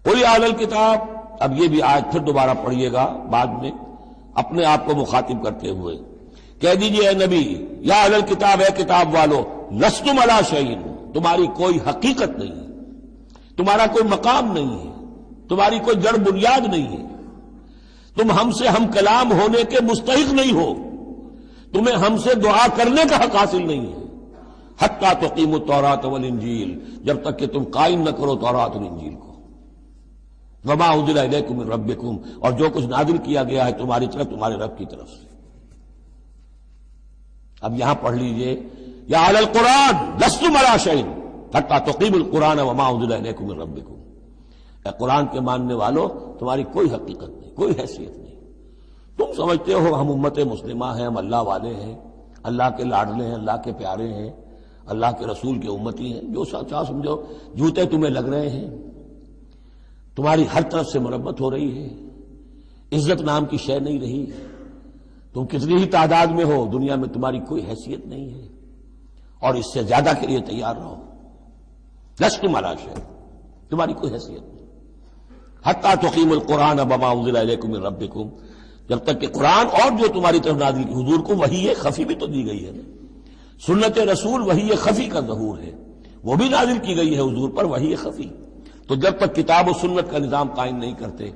قل یا اہل الکتاب، اب یہ بھی آیت پھر دوبارہ پڑھیے گا بعد میں اپنے آپ کو مخاطب کرتے ہوئے، کہہ دیجئے اے نبی، یا اہل الکتاب، اے کتاب والو، لستم علی شیء، تمہاری کوئی حقیقت نہیں ہے، تمہارا کوئی مقام نہیں ہے، تمہاری کوئی جڑ بنیاد نہیں ہے، تم ہم سے ہم کلام ہونے کے مستحق نہیں ہو، تمہیں ہم سے دعا کرنے کا حق حاصل نہیں ہے، حتی تقیموا التوراۃ والانجیل، جب تک کہ تم قائم نہ کرو تورات اور انجیل کو، وما انزل الیکم من ربکم، اور جو کچھ نازل کیا گیا ہے تمہاری طرف تمہارے رب کی طرف سے۔ اب یہاں پڑھ لیجئے، یا اہل القرآن لستم علی شیء حتی تقیموا القرآن وما انزل الیکم من ربکم، اے قرآن کے ماننے والو، تمہاری کوئی حقیقت نہیں، کوئی حیثیت نہیں، تم سمجھتے ہو ہم امت مسلمہ ہیں، ہم اللہ والے ہیں، اللہ کے لاڈلے ہیں، اللہ کے پیارے ہیں، اللہ کے رسول کے امتی ہیں، جو چاہو سمجھو، جوتے تمہیں لگ رہے ہیں، تمہاری ہر طرف سے مرمت ہو رہی ہے، عزت نام کی شے نہیں رہی، تم کتنی ہی تعداد میں ہو، دنیا میں تمہاری کوئی حیثیت نہیں ہے، اور اس سے زیادہ کے لیے تیار رہو، لستم علی شیء، تمہاری کوئی حیثیت نہیں، حتی تقیموا القرآن وما انزل الیکم من ربکم، جب تک کہ قرآن اور جو تمہاری طرف نازل کی، حضور کو وحی خفی بھی تو دی گئی ہے نا، سنت رسول وحی خفی کا ظہور ہے، وہ بھی نازل کی گئی ہے حضور پر وحی خفی، تو جب تک کتاب و سنت کا نظام قائم نہیں کرتے،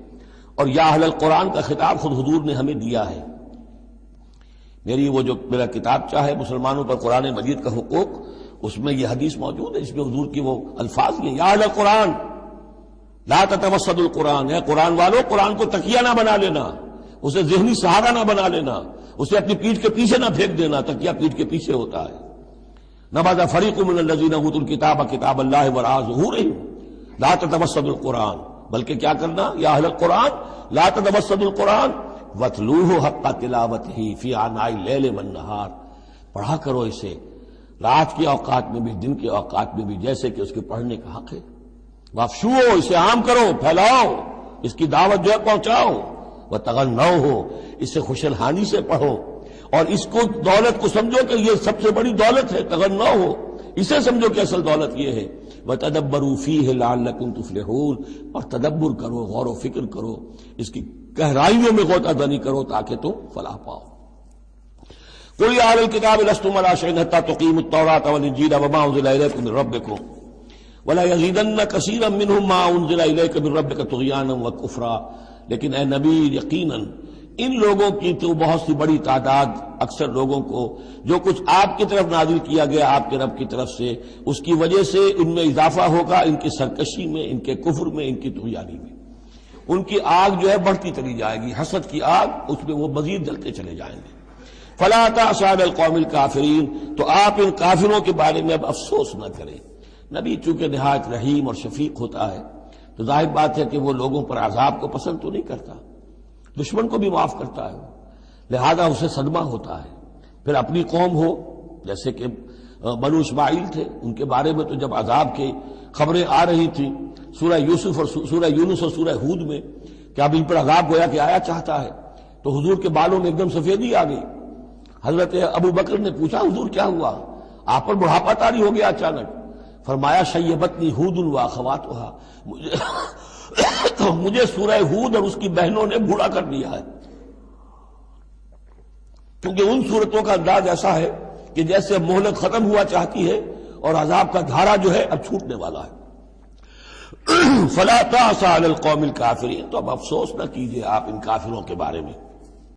اور یا اہل القرآن کا خطاب خود حضور نے ہمیں دیا ہے، میرا کتاب چاہے مسلمانوں پر قرآن مجید کا حقوق، اس میں یہ حدیث موجود ہے، اس میں حضور کی وہ الفاظ ہیں، یا اہل القرآن لا تتوسدوا القرآن، اے قرآن والو، قرآن کو تکیہ نہ بنا لینا، اسے ذہنی سہارا نہ بنا لینا، اسے اپنی پیٹھ کے پیچھے نہ پھینک دینا، تکیہ پیٹھ کے پیچھے ہوتا ہے، نبذ فریق من الذین اوتوا الکتاب کتاب اللہ وراء ظہورہم لا تتوسدوا القرآن، بلکہ کیا کرنا، یا اہل القرآن لا تتوسدوا القرآن واتلوہ حق تلاوتہ فی آناء اللیل والنہار، پڑھا کرو اسے رات کے اوقات میں بھی، دن کے اوقات میں بھی، جیسے کہ اس کے پڑھنے کا حق ہے، وافشوہ، اسے عام کرو، پھیلاؤ، اس کی دعوت جو ہے پہنچاؤ، وتغنوہ، اسے خوش الحانی سے پڑھو، اور اس کو دولت کو سمجھو کہ یہ سب سے بڑی دولت ہے، تغنوہ، اسے سمجھو کہ اصل دولت یہ ہے، وتدبروا فیہ لعلکم تفلحون، اور تدبر کرو، غور و فکر کرو، اس کی گہرائیوں میں غوطہ زنی کرو تاکہ تم فلاح پاؤ۔ قل یا اہل الکتاب لستم علی شیء حتی تقیموا التوراۃ والانجیل وما انزل الیکم من ربکم ولا یزیدن کثیرا منہم ما انزل الیک من ربک طغیانا وکفرا، لیکن اے نبی یقیناً ان لوگوں کی تو بہت سی بڑی تعداد، اکثر لوگوں کو جو کچھ آپ کی طرف نازل کیا گیا آپ کے رب کی طرف سے، اس کی وجہ سے ان میں اضافہ ہوگا، ان کی سرکشی میں، ان کے کفر میں، ان کی طغیانی میں، ان کی آگ جو ہے بڑھتی چلی جائے گی، حسد کی آگ، اس میں وہ مزید جلتے چلے جائیں گے۔ فلا تأس علی القوم الکافرین، تو آپ ان کافروں کے بارے میں اب افسوس نہ کریں۔ نبی چونکہ نہایت رحیم اور شفیق ہوتا ہے تو ظاہر بات ہے کہ وہ لوگوں پر عذاب کو پسند تو نہیں کرتا، دشمن کو بھی معاف کرتا ہے، لہذا اسے صدمہ ہوتا ہے۔ پھر اپنی قوم ہو، جیسے کہ بنو اسماعیل تھے، ان کے بارے میں تو جب عذاب کی خبریں آ رہی تھیں سورہ یوسف اور سورہ یونس اور سورہ ہود میں کہ اب ان پر عذاب گویا کہ آیا چاہتا ہے، تو حضور کے بالوں میں ایک دم سفیدی آ گئی۔ حضرت ابو بکر نے پوچھا حضور کیا ہوا، آپ پر بڑھاپا طاری ہو گیا اچانک؟ فرمایا شیبتنی ہود واخواتھا، مجھے سورہ ہود اور اس کی بہنوں نے بوڑھا کر دیا ہے، کیونکہ ان صورتوں کا انداز ایسا ہے کہ جیسے مہلت ختم ہوا چاہتی ہے اور عذاب کا دھارا جو ہے اب چھوٹنے والا ہے۔ فلا تأس علی القوم الکافرین، تو اب افسوس نہ کیجیے آپ ان کافروں کے بارے میں۔